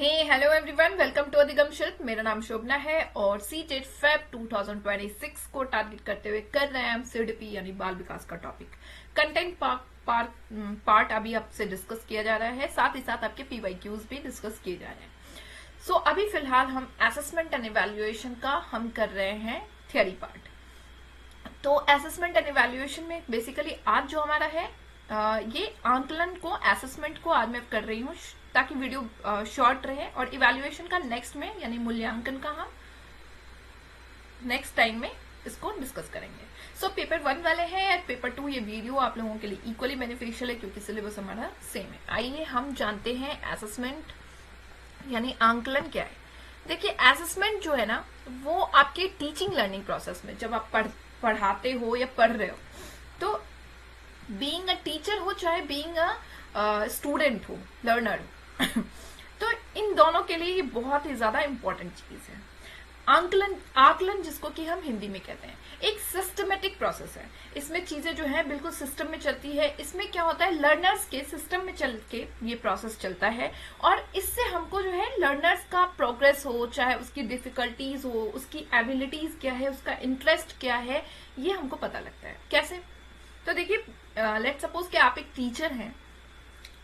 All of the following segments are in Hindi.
हेलो एवरीवन, वेलकम टू अधिगम शिल्प। मेरा नाम शोभना है और सीटेट फेब 2026 को टारगेट करते हुए कर रहे हैं हम सीडीपी यानी बाल विकास का टॉपिक कंटेंट पार्ट अभी आपसे डिस्कस किया जा रहा है। साथ ही साथ आपके पीवाईक्यूज भी डिस्कस किए जा रहे हैं। सो अभी फिलहाल हम असेसमेंट एंड इवैल्यूएशन का हम कर रहे हैं थियरी पार्ट। तो असेसमेंट एंड इवैल्यूएशन में बेसिकली आज जो हमारा है ये आंकलन को, असेसमेंट को आज मैं कर रही हूँ ताकि वीडियो शॉर्ट रहे, और इवैल्यूएशन का नेक्स्ट में यानी मूल्यांकन का हम नेक्स्ट टाइम में इसको डिस्कस करेंगे। सो पेपर 1 वाले हैं और पेपर 2 ये वीडियो आप लोगों के लिए इक्वली बेनिफिशियल है क्योंकि सिलेबस हमारा सेम है। आइए हम जानते हैं असेसमेंट यानी आंकलन क्या है। देखिए, असेसमेंट जो है ना वो आपके टीचिंग लर्निंग प्रोसेस में जब आप पढ़ाते हो या पढ़ रहे हो, तो बीइंग अ टीचर हो चाहे बीइंग अ स्टूडेंट हो, लर्नर हो तो इन दोनों के लिए ये बहुत ही ज्यादा इंपॉर्टेंट चीज है। आकलन जिसको कि हम हिंदी में कहते हैं, एक सिस्टमेटिक प्रोसेस है। इसमें चीजें जो है बिल्कुल सिस्टम में चलती है। इसमें क्या होता है, लर्नर्स के सिस्टम में चल के ये प्रोसेस चलता है और इससे हमको जो है लर्नर्स का प्रोग्रेस हो, चाहे उसकी डिफिकल्टीज हो, उसकी एबिलिटीज क्या है, उसका इंटरेस्ट क्या है, ये हमको पता लगता है। कैसे? तो देखिए, लेट सपोज कि आप एक टीचर हैं,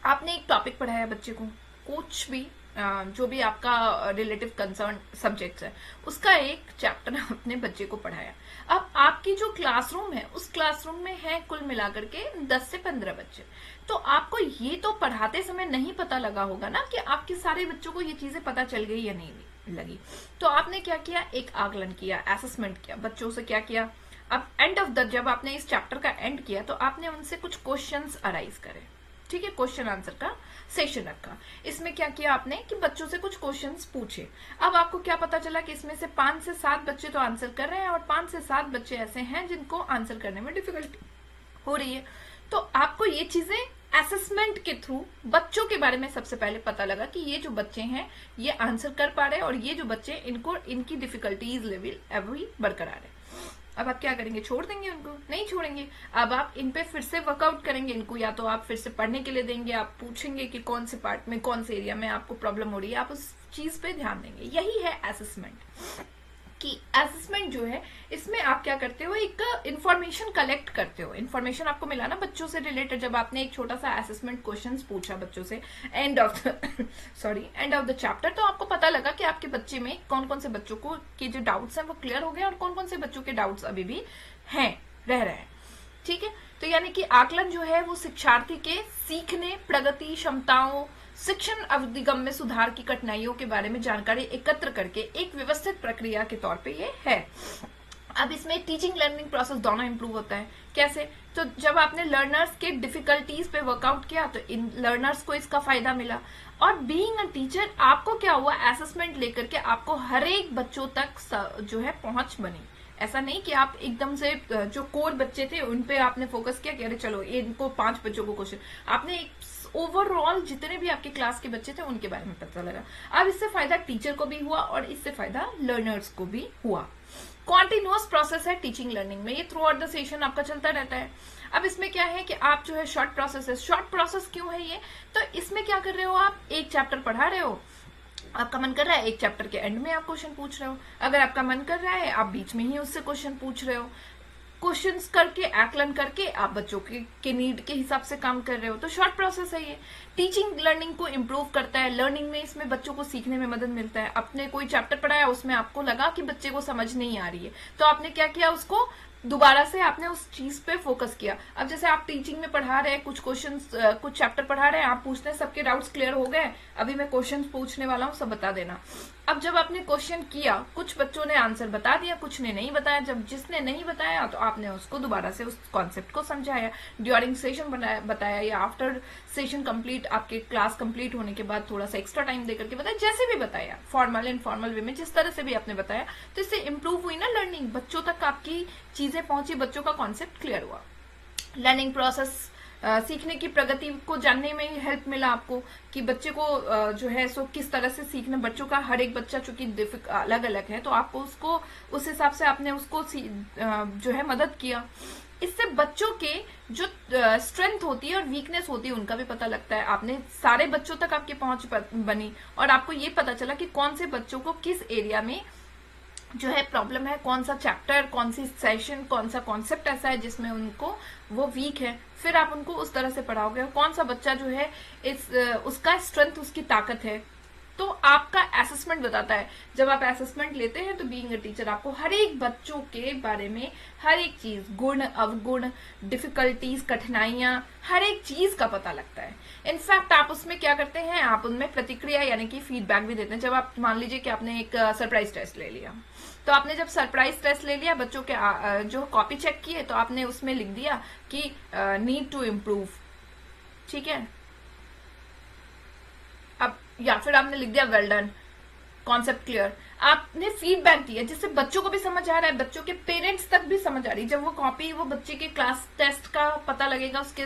आपने एक टॉपिक पढ़ाया बच्चे को, कुछ भी जो भी आपका रिलेटिव कंसर्न सब्जेक्ट्स है उसका एक चैप्टर आपने बच्चे को पढ़ाया। अब आपकी जो क्लासरूम है उस क्लासरूम में है कुल मिलाकर के 10 से 15 बच्चे। तो आपको ये तो पढ़ाते समय नहीं पता लगा होगा ना कि आपके सारे बच्चों को ये चीजें पता चल गई या नहीं लगी। तो आपने क्या किया, एक आकलन किया, असेसमेंट किया, बच्चों से क्या किया। अब एंड ऑफ द, जब आपने इस चैप्टर का एंड किया तो आपने उनसे कुछ क्वेश्चंस अराइज करे, ठीक है, क्वेश्चन आंसर का सेशन रखा। इसमें क्या किया आपने कि बच्चों से कुछ क्वेश्चंस पूछे। अब आपको क्या पता चला कि इसमें से 5 से 7 बच्चे तो आंसर कर रहे हैं और 5 से 7 बच्चे ऐसे हैं जिनको आंसर करने में डिफिकल्टी हो रही है। तो आपको ये चीजें असेसमेंट के थ्रू बच्चों के बारे में सबसे पहले पता लगा कि ये जो बच्चे हैं ये आंसर कर पा रहे हैं और ये जो बच्चे इनको इनकी डिफिकल्टीज लेवल अभी बरकरार है। अब आप क्या करेंगे, छोड़ देंगे उनको? नहीं छोड़ेंगे। अब आप इन पे फिर से वर्कआउट करेंगे इनको, या तो आप फिर से पढ़ने के लिए देंगे, आप पूछेंगे कि कौन से पार्ट में, कौन से एरिया में आपको प्रॉब्लम हो रही है, आप उस चीज पे ध्यान देंगे। यही है असेसमेंट कि असेसमेंट जो है इसमें आप क्या करते हो, एक इंफॉर्मेशन कलेक्ट करते हो। इंफॉर्मेशन आपको मिला ना बच्चों से रिलेटेड, जब आपने एक छोटा सा असेसमेंट क्वेश्चंस पूछा बच्चों से एंड ऑफ द चैप्टर, तो आपको पता लगा कि आपके बच्चे में कौन कौन से बच्चों को के जो डाउट्स हैं वो क्लियर हो गए और कौन कौन से बच्चों के डाउट्स अभी भी हैं, रह रहे हैं। ठीक है, तो यानी कि आकलन जो है वो शिक्षार्थी के सीखने, प्रगति, क्षमताओं, शिक्षण अधिगम में सुधार की कठिनाइयों के बारे में जानकारी एकत्र करके एक व्यवस्थित प्रक्रिया के तौर पे ये है। अब इसमें टीचिंग लर्निंग प्रोसेस दोनों इंप्रूव होता है। कैसे? तो जब आपने लर्नर्स के डिफिकल्टीज पे वर्कआउट किया तो इन लर्नर्स को इसका फायदा मिला। और बीइंग अ टीचर आपको क्या हुआ, असेसमेंट लेकर के आपको हर एक बच्चों तक जो है पहुंच बनी। ऐसा नहीं कि आप एकदम से जो कोर बच्चे थे उन पे आपने फोकस किया कि अरे चलो इनको 5 बच्चों को क्वेश्चन, आपने ओवरऑल जितने भी आपके क्लास के बच्चे थे उनके बारे में पता लगा। अब इससे फायदा टीचर को भी हुआ और इससे फायदा लर्नर्स को भी हुआ। कॉन्टिन्यूअस प्रोसेस है टीचिंग लर्निंग में, ये थ्रू आउट द सेशन आपका चलता रहता है। अब इसमें क्या है कि आप जो है शॉर्ट प्रोसेस है। शॉर्ट प्रोसेस क्यों है ये? तो इसमें क्या कर रहे हो, आप एक चैप्टर पढ़ा रहे हो, आपका मन कर रहा है एक चैप्टर के एंड में आप क्वेश्चन पूछ रहे हो। अगर आपका मन कर रहा है आप बीच में ही उससे क्वेश्चन पूछ रहे हो। क्वेश्चंस करके, आकलन करके आप बच्चों के नीड के हिसाब से काम कर रहे हो। तो शॉर्ट प्रोसेस है ये। टीचिंग लर्निंग को इम्प्रूव करता है। लर्निंग में इसमें बच्चों को सीखने में मदद मिलता है। आपने कोई चैप्टर पढ़ाया, उसमें आपको लगा कि बच्चे को समझ नहीं आ रही है, तो आपने क्या किया, उसको दोबारा से आपने उस चीज पे फोकस किया। अब जैसे आप टीचिंग में पढ़ा रहे हैं, कुछ क्वेश्चंस, कुछ चैप्टर पढ़ा रहे हैं, आप पूछते हैं सबके डाउट्स क्लियर हो गए, अभी मैं क्वेश्चन पूछने वाला हूँ, सब बता देना। अब जब आपने क्वेश्चन किया, कुछ बच्चों ने आंसर बता दिया, कुछ ने नहीं बताया। जब जिसने नहीं बताया तो आपने उसको दोबारा से उस कॉन्सेप्ट को समझाया, ड्यूरिंग सेशन बताया या आफ्टर सेशन कंप्लीट, आपके क्लास कंप्लीट होने के बाद थोड़ा सा एक्स्ट्रा टाइम देकर के बताया, जैसे भी बताया, फॉर्मल इनफॉर्मल वे में, जिस तरह से भी आपने बताया। तो इससे इंप्रूव हुई ना लर्निंग, बच्चों तक आपकी चीजें पहुंची, बच्चों का कॉन्सेप्ट क्लियर हुआ। लर्निंग प्रोसेस सीखने की प्रगति को जानने में हेल्प मिला आपको कि बच्चे को जो है सो किस तरह से सीखना, बच्चों का हर एक बच्चा चूंकि अलग अलग है तो आपको उसको उस हिसाब से आपने उसको जो है मदद किया। इससे बच्चों के जो स्ट्रेंथ होती है और वीकनेस होती है उनका भी पता लगता है। आपने सारे बच्चों तक आपकी पहुंच बनी और आपको ये पता चला कि कौन से बच्चों को किस एरिया में जो है प्रॉब्लम है, कौन सा चैप्टर, कौन सी सेशन, कौन सा कॉन्सेप्ट ऐसा है जिसमें उनको वो वीक है, फिर आप उनको उस तरह से पढ़ाओगे। कौन सा बच्चा जो है उसका स्ट्रेंथ, उसकी ताकत है, तो आपका असेसमेंट बताता है। जब आप असेसमेंट लेते हैं तो बीइंग अ टीचर आपको हर एक बच्चों के बारे में हर एक चीज, गुण अवगुण, डिफिकल्टीज, कठिनाइयां, हर एक चीज का पता लगता है। इनफैक्ट आप उसमें क्या करते हैं, आप उनमें प्रतिक्रिया यानी कि फीडबैक भी देते हैं। जब आप मान लीजिए कि आपने एक सरप्राइज टेस्ट ले लिया, तो आपने जब सरप्राइज टेस्ट ले लिया, बच्चों के जो कॉपी चेक किए, तो आपने उसमें लिख दिया कि नीड टू इम्प्रूव, ठीक है। अब या फिर आपने लिख दिया वेल डन, कॉन्सेप्ट क्लियर। आपने फीडबैक दिया जिससे बच्चों को भी समझ आ रहा है, बच्चों के पेरेंट्स तक भी समझ आ रही है। जब वो कॉपी वो बच्चे के क्लास टेस्ट का पता लगेगा उसके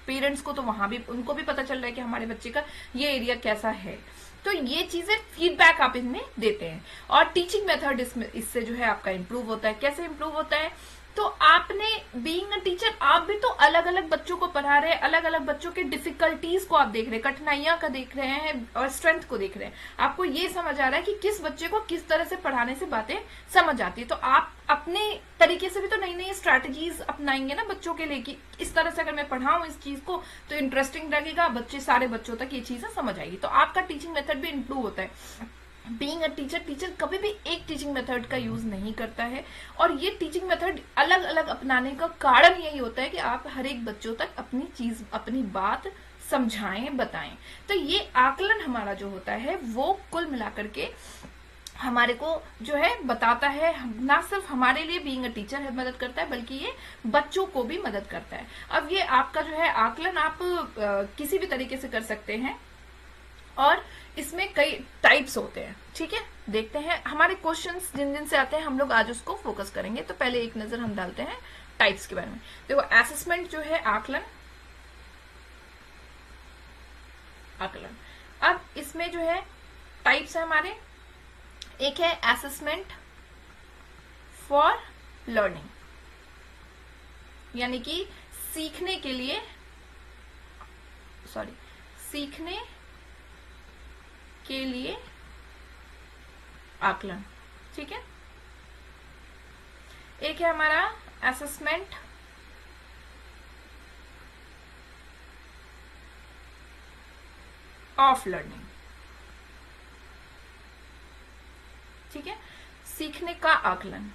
पेरेंट्स को, तो वहां भी उनको भी पता चल रहा है कि हमारे बच्चे का ये एरिया कैसा है। तो ये चीजें फीडबैक आप इनमें देते हैं और टीचिंग मेथड इससे जो है आपका इंप्रूव होता है। कैसे इंप्रूव होता है, तो आपने बीइंग अ टीचर आप भी तो अलग अलग बच्चों को पढ़ा रहे हैं, अलग अलग बच्चों के डिफिकल्टीज को आप देख रहे हैं, कठिनाइयां का देख रहे हैं और स्ट्रेंथ को देख रहे हैं। आपको ये समझ आ रहा है कि किस बच्चे को किस तरह से पढ़ाने से बातें समझ आती है। तो आप अपने तरीके से भी तो नई नई स्ट्रैटेजीज अपनाएंगे ना बच्चों के लिए कि इस तरह से अगर मैं पढ़ाऊं इस चीज को तो इंटरेस्टिंग लगेगा, बच्चे सारे बच्चों तक ये चीजें समझ आएगी। तो आपका टीचिंग मेथड भी इंप्रूव होता है। बीइंग अ टीचर कभी भी एक टीचिंग मेथड का यूज नहीं करता है और ये टीचिंग मेथड अलग अलग अपनाने का कारण यही होता है कि आप हर एक बच्चों तक अपनी चीज, अपनी बात समझाएं, बताएं। तो ये आकलन हमारा जो होता है वो कुल मिलाकर के हमारे को जो है बताता है, ना सिर्फ हमारे लिए बीइंग अ टीचर है मदद करता है बल्कि ये बच्चों को भी मदद करता है। अब ये आपका जो है आकलन आप किसी भी तरीके से कर सकते हैं और इसमें कई टाइप्स होते हैं, ठीक है। देखते हैं हमारे क्वेश्चंस जिन जिन से आते हैं, हम लोग आज उसको फोकस करेंगे। तो पहले एक नजर हम डालते हैं टाइप्स के बारे में। देखो असेसमेंट जो है आकलन, अब इसमें जो है टाइप्स है हमारे, एक है असेसमेंट फॉर लर्निंग, यानी कि सीखने के लिए, सीखने के लिए आकलन, ठीक है। एक है हमारा असेसमेंट ऑफ लर्निंग, ठीक है, सीखने का आकलन।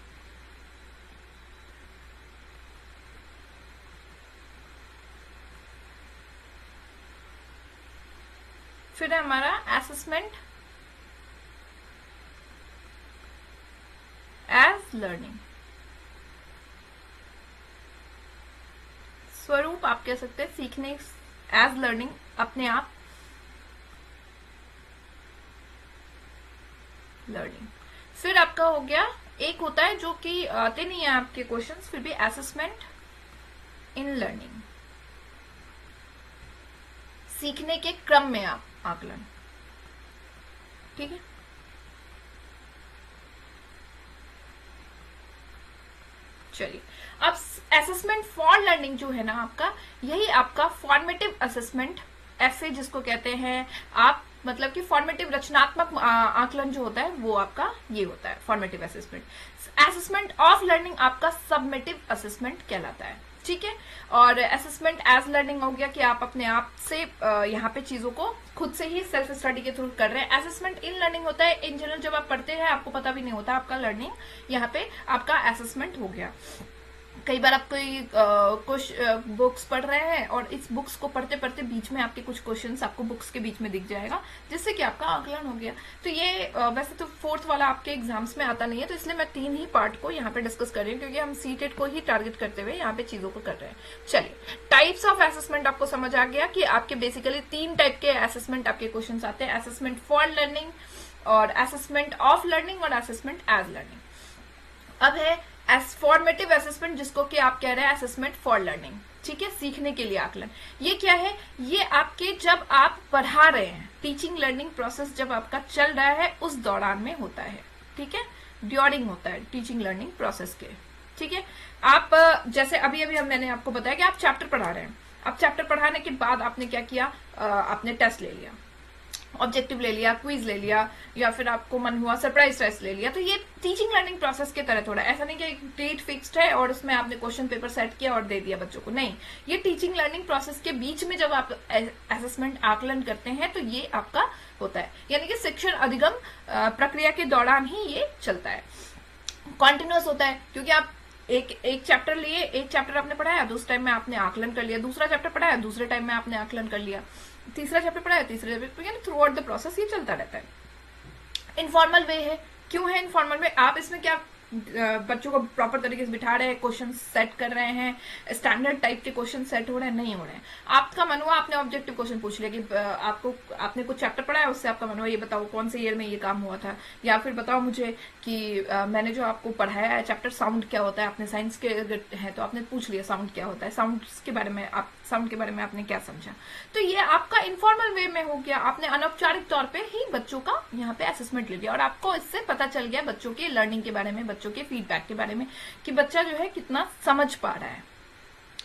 फिर है हमारा असेसमेंट एज लर्निंग, स्वरूप आप कह सकते हैं सीखने एज लर्निंग, अपने आप लर्निंग। फिर आपका हो गया, एक होता है जो कि आते नहीं है आपके क्वेश्चंस, फिर भी असेसमेंट इन लर्निंग, सीखने के क्रम में आप आकलन, ठीक है। चलिए अब असेसमेंट फॉर लर्निंग जो है ना आपका, यही आपका फॉर्मेटिव असेसमेंट, एफए जिसको कहते हैं आप, मतलब कि फॉर्मेटिव रचनात्मक आकलन जो होता है वो आपका ये होता है formative assessment. Assessment of learning आपका सबमेटिव असेसमेंट कहलाता है, ठीक है। और असेसमेंट एज लर्निंग हो गया कि आप अपने आप से यहाँ पे चीजों को खुद से ही सेल्फ स्टडी के थ्रू कर रहे हैं। असेसमेंट इन लर्निंग होता है इन जनरल जब आप पढ़ते हैं आपको पता भी नहीं होता आपका लर्निंग, यहाँ पे आपका असेसमेंट हो गया। कई बार आप कोई कुछ बुक्स पढ़ रहे हैं और इस बुक्स को पढ़ते पढ़ते बीच में आपके कुछ क्वेश्चंस आपको बुक्स के बीच में दिख जाएगा, जिससे कि आपका आकलन हो गया। तो ये वैसे तो फोर्थ वाला आपके एग्जाम्स में आता नहीं है, तो इसलिए मैं 3 ही पार्ट को यहाँ पे डिस्कस कर रही हूँ क्योंकि हम सीटेट को ही टारगेट करते हुए यहाँ पे चीजों को कर रहे हैं। चलिए टाइप्स ऑफ असेसमेंट आपको समझ आ गया कि आपके बेसिकली 3 टाइप के असेसमेंट आपके क्वेश्चन आते हैं, असेसमेंट फॉर लर्निंग और असेसमेंट ऑफ लर्निंग और असेसमेंट एज लर्निंग। अब है फॉर्मेटिव असेसमेंट जिसको कि आप कह रहे हैं असेसमेंट फॉर लर्निंग। ठीक है, सीखने के लिए आकलन। ये क्या है, ये आपके जब आप पढ़ा रहे हैं, टीचिंग लर्निंग प्रोसेस जब आपका चल रहा है उस दौरान में होता है, ठीक है, ड्यूरिंग होता है टीचिंग लर्निंग प्रोसेस के, ठीक है। आप जैसे अभी अभी मैंने आपको बताया कि आप चैप्टर पढ़ा रहे हैं, अब चैप्टर पढ़ाने के बाद आपने क्या किया, आपने टेस्ट ले लिया, ऑब्जेक्टिव ले लिया, क्विज ले लिया, या फिर आपको मन हुआ सरप्राइज टेस्ट ले लिया। तो ये टीचिंग लर्निंग प्रोसेस के तरह थोड़ा ऐसा नहीं कि एक डेट फिक्स्ड है और उसमें आपने क्वेश्चन पेपर सेट किया और दे दिया बच्चों को, नहीं, ये टीचिंग लर्निंग प्रोसेस के बीच में जब आप असेसमेंट आकलन करते हैं तो ये आपका होता है, यानी कि शिक्षण अधिगम प्रक्रिया के दौरान ही ये चलता है, कॉन्टिन्यूअस होता है, क्योंकि आप एक चैप्टर लिए, एक चैप्टर आपने पढ़ाया, दूसरे टाइम में आपने आकलन कर लिया, दूसरा चैप्टर पढ़ाया, दूसरे टाइम में आपने आकलन कर लिया, तीसरा चैप्टर पढ़ाया, तीसरे चैप्टर, यानी थ्रू आउट द प्रोसेस ये चलता रहता है। इनफॉर्मल वे है, क्यों है इनफॉर्मल वे, आप इसमें क्या बच्चों को प्रॉपर तरीके से बिठा रहे हैं, क्वेश्चन सेट कर रहे हैं, स्टैंडर्ड टाइप के क्वेश्चन सेट हो रहे हैं, नहीं हो रहे हैं। आपका मन हुआ आपने ऑब्जेक्टिव क्वेश्चन पूछ लिया कि आपने कुछ चैप्टर पढ़ा है, उससे आपका मन हुआ ये बताओ कौन से ईयर में ये काम हुआ था, या फिर बताओ मुझे कि मैंने जो आपको पढ़ाया है चैप्टर साउंड क्या होता है, आपने साइंस के है तो आपने पूछ लिया साउंड क्या होता है, साउंड के बारे में आपने क्या समझा। तो ये आपका इनफॉर्मल वे में हो गया, आपने अनौपचारिक तौर पे ही बच्चों का यहाँ पे असेसमेंट ले लिया और आपको इससे पता चल गया बच्चों के लर्निंग के बारे में, बच्चों के फीडबैक के बारे में कि बच्चा जो है कितना समझ पा रहा है।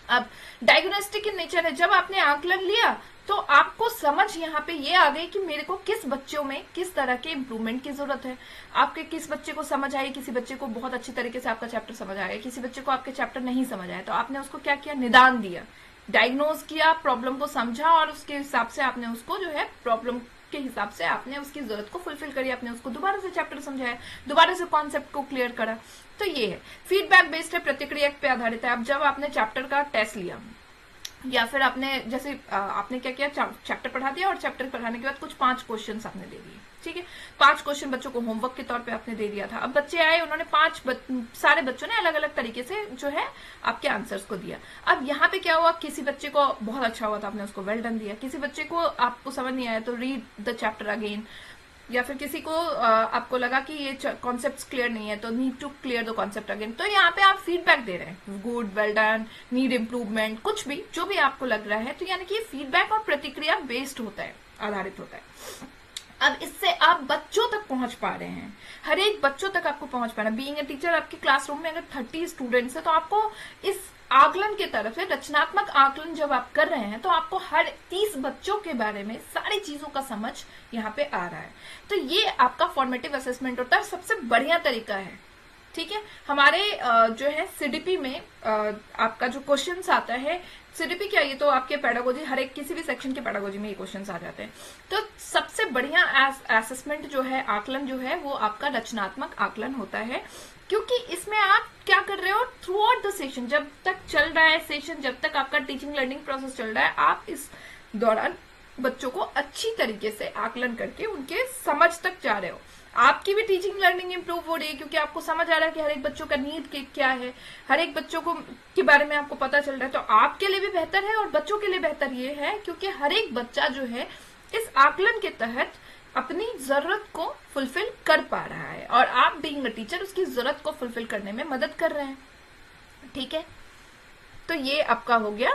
अब डायग्नोस्टिक इन नेचर है, जब आपने आकलन लिया तो आपको समझ यहाँ पे ये आ गई कि मेरे को किस बच्चों में किस तरह के इम्प्रूवमेंट की जरूरत है। आपके किस बच्चे को समझ आई, किसी बच्चे को बहुत अच्छी तरीके से आपका चैप्टर समझ आया, किसी बच्चे को आपके चैप्टर नहीं समझ आया, तो आपने उसको क्या किया, निदान दिया, डायग्नोज किया, प्रॉब्लम को समझा और उसके हिसाब से आपने उसको जो है प्रॉब्लम के हिसाब से आपने उसकी जरूरत को फुलफिल करी, आपने उसको दोबारा से चैप्टर समझाया, दोबारा से कॉन्सेप्ट को क्लियर करा। तो ये है फीडबैक बेस्ड है, प्रतिक्रिया पे आधारित है। अब जब आपने चैप्टर का टेस्ट लिया या फिर आपने जैसे आपने क्या किया, चैप्टर पढ़ा दिया और चैप्टर पढ़ाने के बाद कुछ 5 क्वेश्चंस आपने दे दिए, ठीक है, 5 क्वेश्चन बच्चों को होमवर्क के तौर पे आपने दे दिया था। अब बच्चे आए, उन्होंने सारे बच्चों ने अलग अलग तरीके से जो है आपके आंसर्स को दिया। अब यहाँ पे क्या हुआ, किसी बच्चे को बहुत अच्छा हुआ था, आपने उसको वेल डन दिया, किसी बच्चे को आपको समझ नहीं आया तो रीड द चैप्टर अगेन, या फिर किसी को आपको लगा कि ये कॉन्सेप्ट्स क्लियर नहीं है तो need to clear the concept again. तो यहाँ पे आप फीडबैक दे रहे हैं, good, well done, need improvement, कुछ भी जो भी आपको लग रहा है। तो यानी कि फीडबैक और प्रतिक्रिया बेस्ड होता है, आधारित होता है। अब इससे आप बच्चों तक पहुंच पा रहे हैं, हर एक बच्चों तक आपको पहुंच पा रहे हैं। बीइंग ए टीचर, आपके क्लासरूम में अगर 30 स्टूडेंट्स है तो आपको इस आकलन के तरफ से रचनात्मक आकलन जब आप कर रहे हैं तो आपको हर 30 बच्चों के बारे में सारी चीजों का समझ यहाँ पे आ रहा है। तो ये आपका फॉर्मेटिव असेसमेंट होता है, सबसे बढ़िया तरीका है, ठीक है। हमारे जो है सीडीपी में आपका जो क्वेश्चंस आता है, सीडीपी क्या, ये तो आपके पेडागोजी, हर एक किसी भी सेक्शन के पेडागोजी में ये क्वेश्चंस आ जाते हैं। तो सबसे बढ़िया असेसमेंट जो है, आकलन जो है, वो आपका रचनात्मक आकलन होता है, क्योंकि इसमें आप क्या कर रहे हो, थ्रू आउट द सेशन, जब तक चल रहा है सेशन, जब तक आपका टीचिंग लर्निंग प्रोसेस चल रहा है, आप इस दौरान बच्चों को अच्छी तरीके से आकलन करके उनके समझ तक जा रहे हो। आपकी भी टीचिंग लर्निंग इंप्रूव हो रही है, क्योंकि आपको समझ आ रहा है कि हर एक बच्चों का नीड क्या है, हर एक बच्चों को के बारे में आपको पता चल रहा है। तो आपके लिए भी बेहतर है और बच्चों के लिए बेहतर ये है, क्योंकि हर एक बच्चा जो है इस आकलन के तहत अपनी जरूरत को फुलफिल कर पा रहा है और आप बीइंग अ टीचर उसकी जरूरत को फुलफिल करने में मदद कर रहे हैं, ठीक है। तो ये आपका हो गया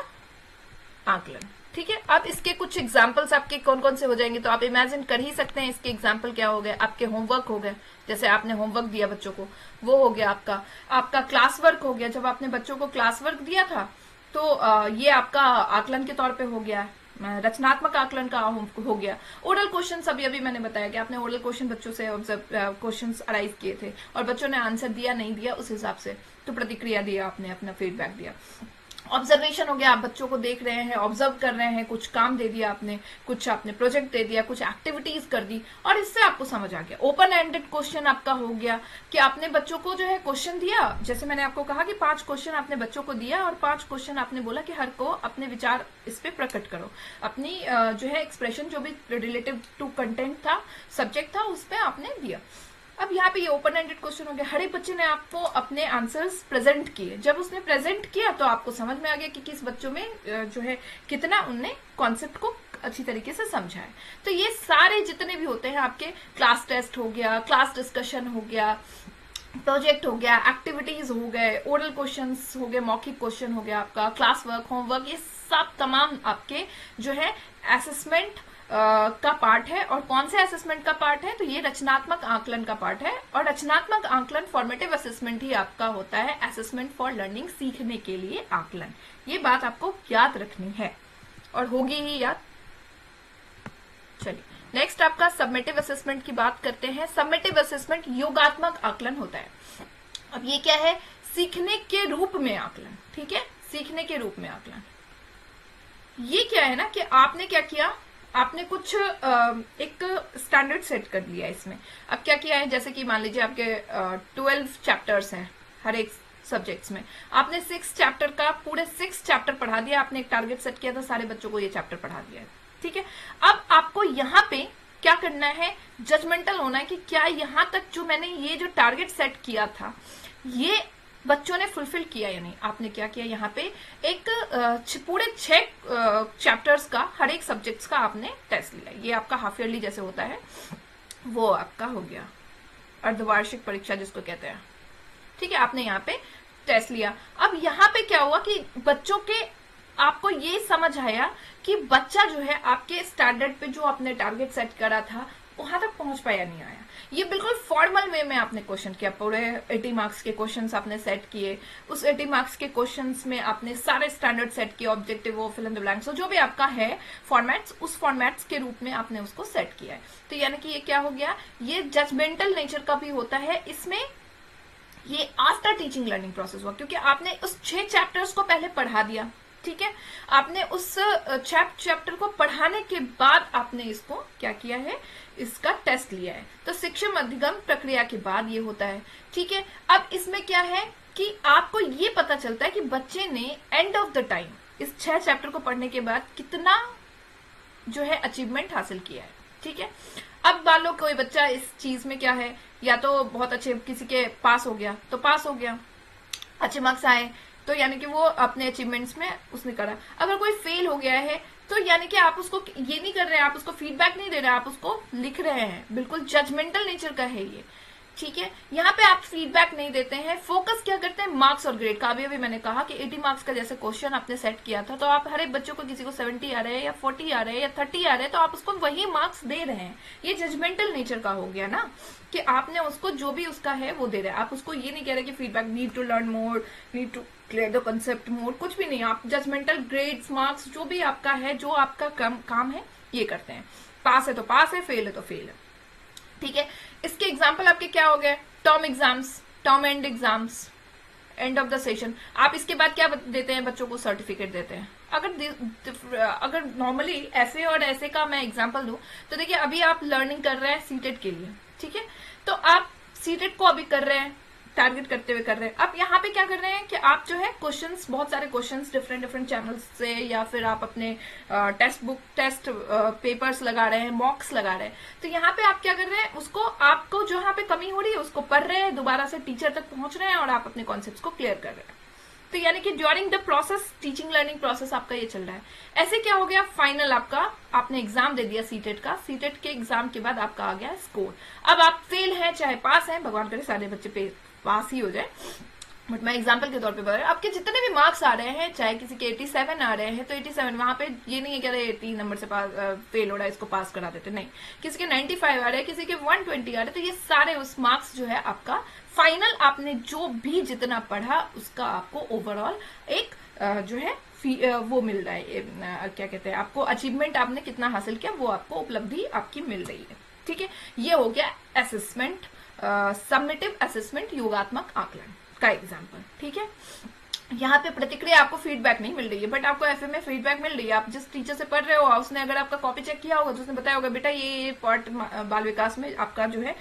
आकलन, ठीक है। अब इसके कुछ एग्जाम्पल्स आपके कौन कौन से हो जाएंगे, तो आप इमेजिन कर ही सकते हैं इसके एग्जाम्पल क्या हो गए। आपके होमवर्क हो गए, जैसे आपने होमवर्क दिया बच्चों को, वो हो गया आपका क्लास वर्क हो गया, जब आपने बच्चों को क्लास वर्क दिया था तो ये आपका आकलन के तौर पे हो गया, रचनात्मक आकलन का हो गया। ओरल क्वेश्चन अभी मैंने बताया कि आपने ओरल क्वेश्चन बच्चों से क्वेश्चंस अराइज किए थे और बच्चों ने आंसर दिया नहीं दिया उस हिसाब से तो प्रतिक्रिया दिया, आपने अपना फीडबैक दिया। ऑब्जर्वेशन हो गया, आप बच्चों को देख रहे हैं, ऑब्जर्व कर रहे हैं, कुछ काम दे दिया आपने, कुछ आपने प्रोजेक्ट दे दिया, कुछ एक्टिविटीज कर दी और इससे आपको समझ आ गया। ओपन एंडेड क्वेश्चन आपका हो गया कि आपने बच्चों को जो है क्वेश्चन दिया, जैसे मैंने आपको कहा कि 5 क्वेश्चन आपने बच्चों को दिया और 5 क्वेश्चन आपने बोला कि हर को अपने विचार इस पे प्रकट करो, अपनी जो है एक्सप्रेशन जो भी रिलेटिव टू कंटेंट था, सब्जेक्ट था, उस पर आपने दिया। अब यहाँ पे ये ओपन एंडेड क्वेश्चन हो गया, हर एक बच्चे ने आपको अपने आंसर्स प्रेजेंट किए, जब उसने प्रेजेंट किया तो आपको समझ में आ गया कि किस बच्चों में जो है कितना उनने कॉन्सेप्ट को अच्छी तरीके से समझा है। तो ये सारे जितने भी होते हैं आपके, क्लास टेस्ट हो गया, क्लास डिस्कशन हो गया, प्रोजेक्ट हो गया, एक्टिविटीज हो गए, ओरल क्वेश्चंस हो गए, मौखिक क्वेश्चन हो गया, आपका क्लास वर्क, होमवर्क, ये सब तमाम आपके जो है असेसमेंट का पार्ट है। और कौन से असेसमेंट का पार्ट है? तो ये रचनात्मक आकलन का पार्ट है। और रचनात्मक आकलन फॉर्मेटिव असेसमेंट ही आपका होता है, असेसमेंट फॉर लर्निंग, सीखने के लिए आकलन। ये बात आपको याद रखनी है और होगी ही याद। चलिए नेक्स्ट आपका सबमेटिव असेसमेंट की बात करते हैं। सबमेटिव असेसमेंट योगात्मक आकलन होता है। अब ये क्या है? सीखने के रूप में आकलन, ठीक है, सीखने के रूप में आकलन। ये क्या है ना कि आपने क्या किया, आपने कुछ एक स्टैंडर्ड सेट कर लिया इसमें। अब क्या किया है, जैसे कि मान लीजिए आपके 12 चैप्टर्स हैं हर एक सब्जेक्ट्स में, आपने 6 चैप्टर का पूरे 6 चैप्टर पढ़ा दिया, आपने एक टारगेट सेट किया था, सारे बच्चों को ये चैप्टर पढ़ा दिया है, ठीक है। अब आपको यहाँ पे क्या करना है? जजमेंटल होना है कि क्या यहाँ तक जो मैंने ये जो टारगेट सेट किया था ये बच्चों ने फुलफिल किया या नहीं। आपने क्या किया, यहाँ पे एक पूरे 6 चैप्टर्स का, हर एक सब्जेक्ट्स का आपने टेस्ट लिया। ये आपका हाफ ईयरली जैसे होता है वो आपका हो गया, अर्धवार्षिक परीक्षा जिसको कहते हैं, ठीक है। आपने यहाँ पे टेस्ट लिया। अब यहाँ पे क्या हुआ कि बच्चों के, आपको ये समझ आया कि बच्चा जो है आपके स्टैंडर्ड पे जो आपने टारगेट सेट करा था वहां तक पहुंच पाया नहीं आया। ये बिल्कुल फॉर्मल वे में आपने क्वेश्चन किया, पूरे 80 मार्क्स के क्वेश्चंस आपने सेट किए। उस 80 मार्क्स के क्वेश्चंस में आपने सारे स्टैंडर्ड सेट किए, ऑब्जेक्टिव हो, फिल इन द ब्लैंक्स हो, जो भी आपका है फॉर्मेट्स, उस फॉर्मेट्स के रूप में आपने उसको सेट किया है। तो यानी कि ये क्या हो गया, ये जजमेंटल नेचर का भी होता है। इसमें ये आफ्टर टीचिंग लर्निंग प्रोसेस हुआ, क्योंकि आपने उस 6 चैप्टर्स को पहले पढ़ा दिया, ठीक है। आपने उस चैप्टर को पढ़ाने के बाद आपने इसको क्या किया है, इसका टेस्ट लिया है। तो शिक्षण अधिगम प्रक्रिया के बाद ये होता है, ठीक है। अब इसमें क्या है कि आपको ये पता चलता है कि बच्चे ने एंड ऑफ द टाइम इस 6 चैप्टर को पढ़ने के बाद कितना जो है अचीवमेंट हासिल किया है, ठीक है। अब मान लो कोई बच्चा इस चीज में क्या है, या तो बहुत अच्छे, किसी के पास हो गया तो पास हो गया, अच्छे मार्क्स आए तो यानी कि वो अपने अचीवमेंट्स में उसने करा। अगर कोई फेल हो गया है तो यानी कि आप उसको ये नहीं कर रहे हैं, आप उसको फीडबैक नहीं दे रहे हैं, आप उसको लिख रहे हैं, बिल्कुल जजमेंटल नेचर का है ये, ठीक है। यहाँ पे आप फीडबैक नहीं देते हैं, फोकस क्या करते हैं, मार्क्स और ग्रेड का। अभी मैंने कहा कि 80 मार्क्स का जैसे क्वेश्चन आपने सेट किया था, तो आप हर एक बच्चों को, किसी को 70 आ रहे हैं या 40 आ रहे हैं या 30 आ रहे हैं, तो आप उसको वही मार्क्स दे रहे हैं। ये जजमेंटल नेचर का हो गया ना, कि आपने उसको जो भी उसका है वो दे रहे हैं। आप उसको ये नहीं कह रहे कि feedback, need to learn more, need to clear the concept more, कुछ भी नहीं। आप जजमेंटल ग्रेड्स, मार्क्स, जो भी आपका है, जो आपका काम है, ये करते हैं। पास है तो पास है, फेल है तो फेल है, ठीक है। इसके एग्जाम्पल आपके क्या हो गए, term exams, term and exams, end of the session. आप इसके बाद क्या देते हैं बच्चों को, सर्टिफिकेट देते हैं। अगर नॉर्मली ऐसे और ऐसे का मैं एग्जांपल दूं तो देखिए, अभी आप लर्निंग कर रहे हैं सीटेट के लिए, ठीक है। तो आप सीटेट को अभी कर रहे हैं, टारगेट करते हुए कर रहे हैं। अब यहाँ पे क्या कर रहे हैं कि आप जो है क्वेश्चंस, बहुत सारे क्वेश्चंस डिफरेंट चैनल्स से, या फिर आप अपने टेस्ट पेपर्स लगा रहे हैं, मॉक्स लगा रहे हैं। तो यहाँ पे आप क्या कर रहे हैं, उसको, आपको जो यहाँ पे कमी हो रही है उसको पढ़ रहे हैं, दोबारा से टीचर तक पहुंच रहे हैं और आप अपने कॉन्सेप्ट को क्लियर कर रहे हैं। तो यानी कि during the process, teaching learning process आपका ये चल रहा है। ऐसे क्या हो गया, फाइनल आपका, आपने एग्जाम दे दिया सीटेट का, सीटेट के एग्जाम के बाद आपका आ गया स्कोर। अब आप फेल हैं चाहे पास हैं, भगवान करे सारे बच्चे पास ही हो जाए, बट मैं एग्जाम्पल के तौर पे बता रही हूँ। आपके जितने भी मार्क्स आ रहे हैं, चाहे किसी के 87 आ रहे हैं, तो 87 वहां पे ये नहीं है कि अरे 3 नंबर से फेल हो रहा है, इसको पास करा देते, नहीं। किसी के 95 आ रहे हैं, किसी के 120 आ रहे हैं, तो ये सारे उस मार्क्स जो है आपका फाइनल, आपने जो भी जितना पढ़ा उसका आपको ओवरऑल एक जो है वो मिल रहा है, क्या कहते हैं, आपको अचीवमेंट, आपने कितना हासिल किया वो आपको उपलब्धि आपकी मिल रही है, ठीक है। ये हो गया असेसमेंट, सबमिटिव असेसमेंट, योगात्मक आकलन का एग्जाम्पल, ठीक है। यहाँ पे प्रतिक्रिया, आपको फीडबैक नहीं मिल रही है, बट आपको एफए में फीडबैक मिल रही है। आप जिस टीचर से पढ़ रहे हो, उसने अगर आपका कॉपी चेक किया होगा तो उसने बताया होगा, बेटा ये पार्ट बाल विकास में आपका जो है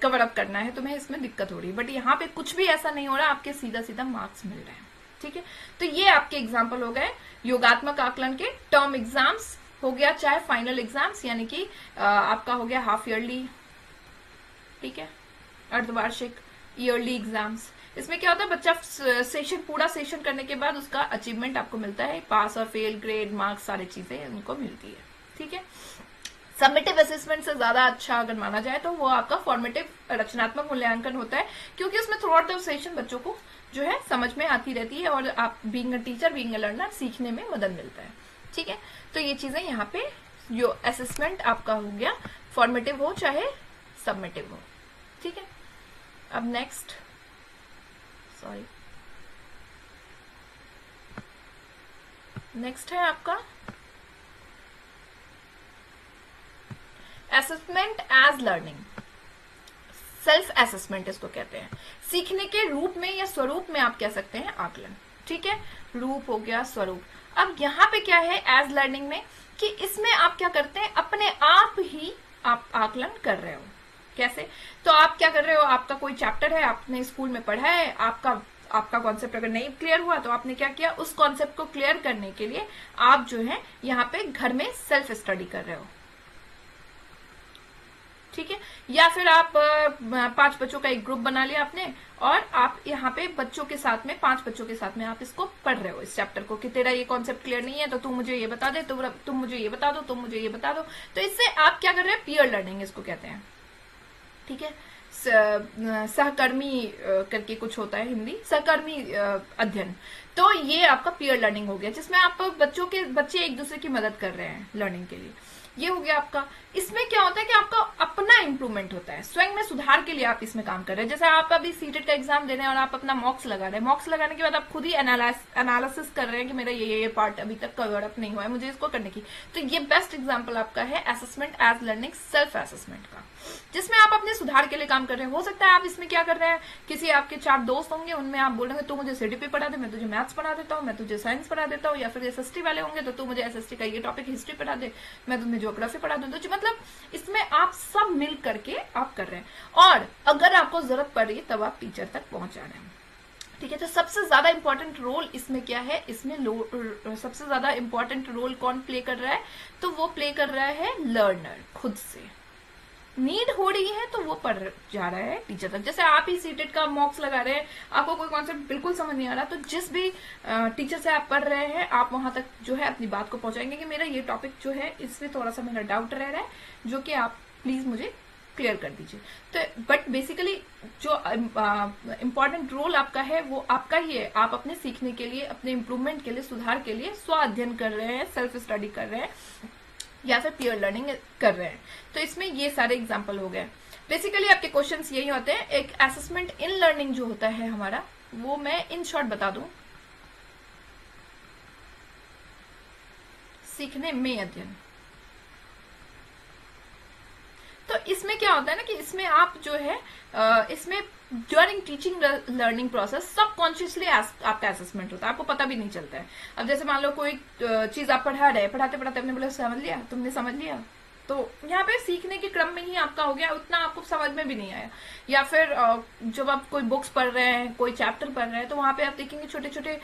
कवर अप करना है, तुम्हें इसमें दिक्कत हो रही है। बट यहाँ पे कुछ भी ऐसा नहीं हो रहा, आपके सीधा सीधा मार्क्स मिल रहे हैं, ठीक है। तो ये आपके एग्जाम्पल हो गए योगात्मक आकलन के। टर्म एग्जाम्स हो गया, चाहे फाइनल एग्जाम्स, यानी कि आपका हो गया हाफ ईयरली, ठीक है, अर्धवार्षिक, ईयरली एग्जाम्स। इसमें क्या होता है, बच्चा सेशन, पूरा सेशन करने के बाद उसका अचीवमेंट आपको मिलता है, पास और फेल, ग्रेड, मार्क्स, सारी चीजें उनको मिलती है, ठीक है। सबमिटिव असेसमेंट से ज्यादा अच्छा अगर माना जाए तो वो आपका फॉर्मेटिव रचनात्मक मूल्यांकन होता है, क्योंकि उसमें थ्रू आउट द सेशन बच्चों को जो है समझ में आती रहती है और आप being a teacher, being a learner, सीखने में मदद मिलता है। ठीक है, तो ये चीजें यहाँ पे जो असेसमेंट आपका हो गया, फॉर्मेटिव हो चाहे सबमिटिव हो। ठीक है, अब नेक्स्ट है आपका assessment as learning. Self assessment इसको कहते हैं। सीखने के रूप में या स्वरूप में आप कह सकते हैं आकलन। ठीक है, रूप हो गया, स्वरूप। अब यहाँ पे क्या है एज लर्निंग में कि इसमें आप क्या करते हैं, अपने आप ही आप आकलन कर रहे हो। कैसे? तो आप क्या कर रहे हो, आपका कोई चैप्टर है, आपने स्कूल में पढ़ा है, आपका कॉन्सेप्ट अगर नहीं क्लियर हुआ तो आपने क्या किया, उस कॉन्सेप्ट को क्लियर करने के लिए आप जो है यहाँ पे घर में सेल्फ स्टडी कर रहे हो। ठीक है, या फिर आप 5 बच्चों का एक ग्रुप बना लिया आपने और आप यहाँ पे बच्चों के साथ में 5 बच्चों के साथ में आप इसको पढ़ रहे हो, इस चैप्टर को, कि तेरा ये कॉन्सेप्ट क्लियर नहीं है तो तू मुझे ये बता दे, तुम मुझे ये बता दो, तुम मुझे ये बता दो। तो इससे आप क्या कर रहे हैं, पीयर लर्निंग इसको कहते हैं। ठीक है, सहकर्मी करके कुछ होता है हिंदी, सहकर्मी अध्ययन। तो ये आपका पीयर लर्निंग हो गया, जिसमें आप बच्चे एक दूसरे की मदद कर रहे हैं लर्निंग के लिए। ये हो गया आपका। इसमें क्या होता है कि आपका अपना इंप्रूवमेंट होता है, स्वयं में सुधार के लिए आप इसमें काम कर रहे हैं। जैसे आप अभी सीटेट का एग्जाम दे रहे हैं और आप अपना मॉक्स लगा रहे हैं, मॉक्स लगाने के बाद आप खुद ही एनालिसिस कर रहे हैं कि मेरा ये पार्ट अभी तक कवर अप नहीं हुआ है, मुझे इसको करने की। तो ये बेस्ट एग्जाम्पल आपका है assessment as learning, self assessment का, जिसमें आप अपने सुधार के लिए काम कर रहे हैं। हो सकता है आप इसमें क्या कर रहे हैं, किसी आपके 4 दोस्त होंगे, उनमें आप बोल रहे हैं तू मुझे सीडीपी पढ़ा दे, मैं तुझे मैथ्स पढ़ा देता हूँ, मैं तुझे साइंस पढ़ा देता हूँ, या फिर एसएसटी वाले होंगे तो तू मुझे एसएसटी का ये टॉपिक हिस्ट्री पढ़ा दे, मैं तुम्हें ज्योग्राफी पढ़ा दूं। तो मतलब इसमें आप सब मिल करके आप कर रहे हैं और अगर आपको जरूरत पड़ी तब आप टीचर तक पहुंच जा रहे हैं। ठीक है, तो सबसे ज्यादा इंपॉर्टेंट रोल इसमें क्या है, इसमें सबसे ज्यादा इंपॉर्टेंट रोल कौन प्ले कर रहा है, तो वो प्ले कर रहा है लर्नर। खुद से नीड हो रही है तो वो पढ़ जा रहा है टीचर तक। जैसे आप ही सीटेट का मॉक्स लगा रहे हैं, आपको कोई कॉन्सेप्ट बिल्कुल समझ नहीं आ रहा, तो जिस भी टीचर से आप पढ़ रहे हैं आप वहां तक जो है अपनी बात को पहुंचाएंगे कि मेरा ये टॉपिक जो है इसमें थोड़ा सा मेरा डाउट रह रहा है, जो कि आप प्लीज मुझे क्लियर कर दीजिए। तो बट बेसिकली जो इम्पोर्टेंट रोल आपका है वो आपका ही है। आप अपने सीखने के लिए, अपने इम्प्रूवमेंट के लिए, सुधार के लिए स्व अध्ययन कर रहे हैं, सेल्फ स्टडी कर रहे हैं या फिर पीयर लर्निंग कर रहे हैं। तो इसमें ये सारे एग्जाम्पल हो गए। बेसिकली आपके क्वेश्चंस यही होते हैं। एक असेसमेंट इन लर्निंग जो होता है हमारा, वो मैं इन शॉर्ट बता दूं, सीखने में अध्ययन। तो इसमें क्या होता है ना कि इसमें आप जो है इसमें during teaching learning process subconsciously आपका असेसमेंट होता है, आपको पता भी नहीं चलता है। अब जैसे मान लो कोई चीज आप पढ़ा रहे, पढ़ाते पढ़ाते अपने बोले समझ लिया, तुमने समझ लिया, तो यहाँ पे सीखने के क्रम में ही आपका हो गया, उतना आपको समझ में भी नहीं आया। या फिर जब आप कोई बुक्स पढ़ रहे हैं, कोई चैप्टर पढ़ रहे हैं, तो वहां पे आप देखेंगे छोटे छोटे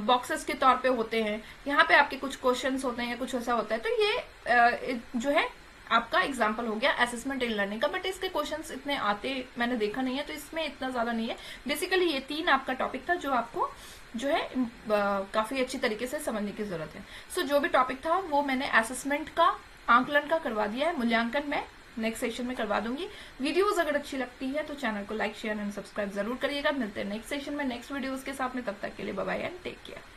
बॉक्सेस के तौर पे होते हैं, यहाँ पे आपके कुछ क्वेश्चंस होते हैं या कुछ ऐसा होता है। तो ये जो है आपका एग्जाम्पल हो गया असेसमेंट इन लर्निंग का। बट इसके क्वेश्चंस इतने आते मैंने देखा नहीं है, तो इसमें इतना ज्यादा नहीं है। बेसिकली ये 3 आपका टॉपिक था जो आपको जो है काफी अच्छी तरीके से समझने की जरूरत है। सो जो भी टॉपिक था वो मैंने असेसमेंट का, आंकलन का करवा दिया है। मूल्यांकन मैं नेक्स्ट सेशन में करवा दूंगी। वीडियोस अगर अच्छी लगती है तो चैनल को लाइक, शेयर एंड सब्सक्राइब जरूर करिएगा। मिलते हैं नेक्स्ट सेशन में नेक्स्ट वीडियोस के साथ में। तब तक के लिए bye bye and take care.